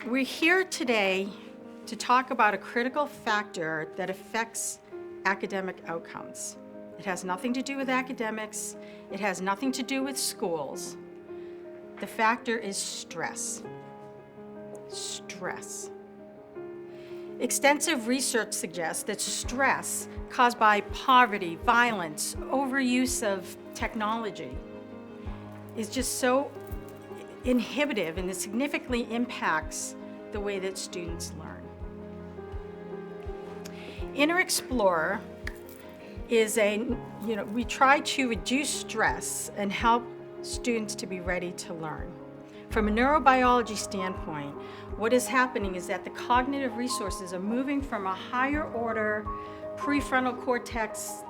We're here today to talk about a critical factor that affects academic outcomes. It has nothing to do with academics. It has nothing to do with schools. The factor is stress. Stress. Extensive research suggests that stress caused by poverty, violence, overuse of technology is just so inhibitive, and it significantly impacts the way that students learn. Inner Explorer is we try to reduce stress and help students to be ready to learn. From a neurobiology standpoint, what is happening is that the cognitive resources are moving from a higher order prefrontal cortex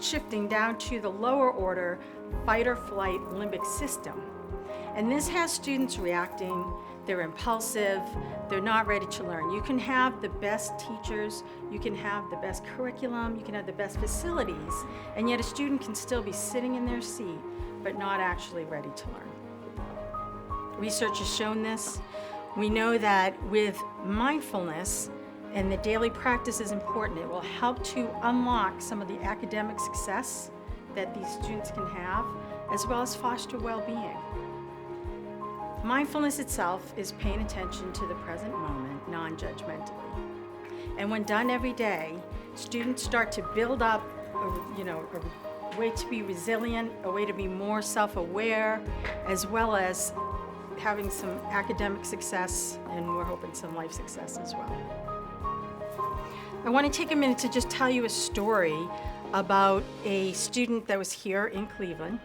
shifting down to the lower order fight or flight limbic system. And this has students reacting, they're impulsive, they're not ready to learn. You can have the best teachers, you can have the best curriculum, you can have the best facilities, and yet a student can still be sitting in their seat, but not actually ready to learn. Research has shown this. We know that with mindfulness, and the daily practice is important, it will help to unlock some of the academic success that these students can have, as well as foster well-being. Mindfulness itself is paying attention to the present moment non-judgmentally. And when done every day, students start to build up a way to be resilient, a way to be more self-aware, as well as having some academic success, and we're hoping some life success as well. I want to take a minute to just tell you a story about a student that was here in Cleveland.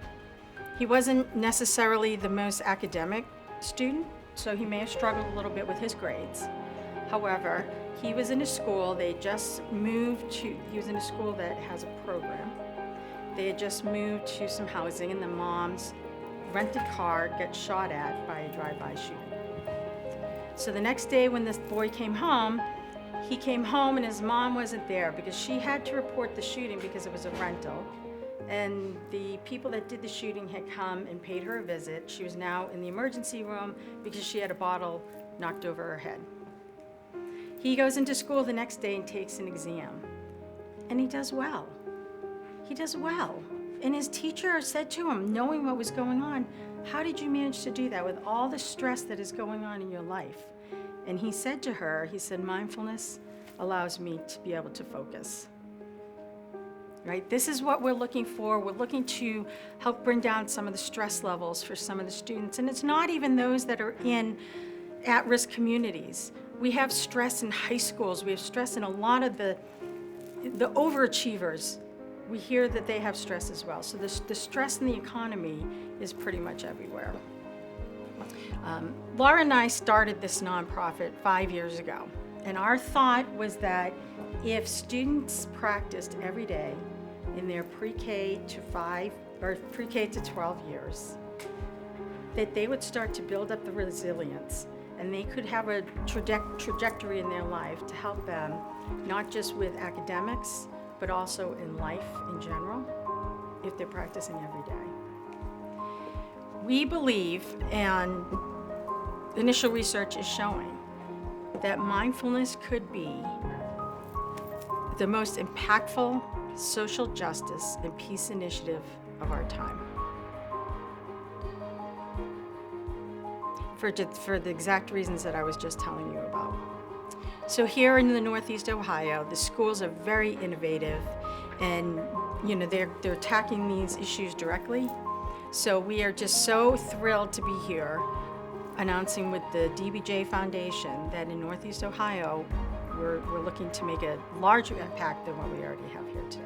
He wasn't necessarily the most academic student, so he may have struggled a little bit with his grades. However, he was in a school, he was in a school that has a program. They had just moved to some housing, and the mom's rented car got shot at by a drive-by shooting. So the next day when this boy came home, he came home and his mom wasn't there because she had to report the shooting because it was a rental. And the people that did the shooting had come and paid her a visit. She was now in the emergency room because she had a bottle knocked over her head. He goes into school the next day and takes an exam. And he does well. He does well. And his teacher said to him, knowing what was going on, "How did you manage to do that with all the stress that is going on in your life?" And he said to her, mindfulness allows me to be able to focus. Right? This is what we're looking for. We're looking to help bring down some of the stress levels for some of the students. And it's not even those that are in at-risk communities. We have stress in high schools. We have stress in a lot of the overachievers. We hear that they have stress as well. So the stress in the economy is pretty much everywhere. Laura and I started this nonprofit 5 years ago. And our thought was that if students practiced every day in their pre-K to 5 or pre-K to 12 years, that they would start to build up the resilience and they could have a trajectory in their life to help them, not just with academics, but also in life in general, if they're practicing every day. We believe, and initial research is showing, that mindfulness could be the most impactful social justice and peace initiative of our time. For the exact reasons that I was just telling you about. So here in the Northeast Ohio, the schools are very innovative, and they're attacking these issues directly. So we are just so thrilled to be here announcing with the DBJ Foundation that in Northeast Ohio, we're looking to make a larger impact than what we already have here today.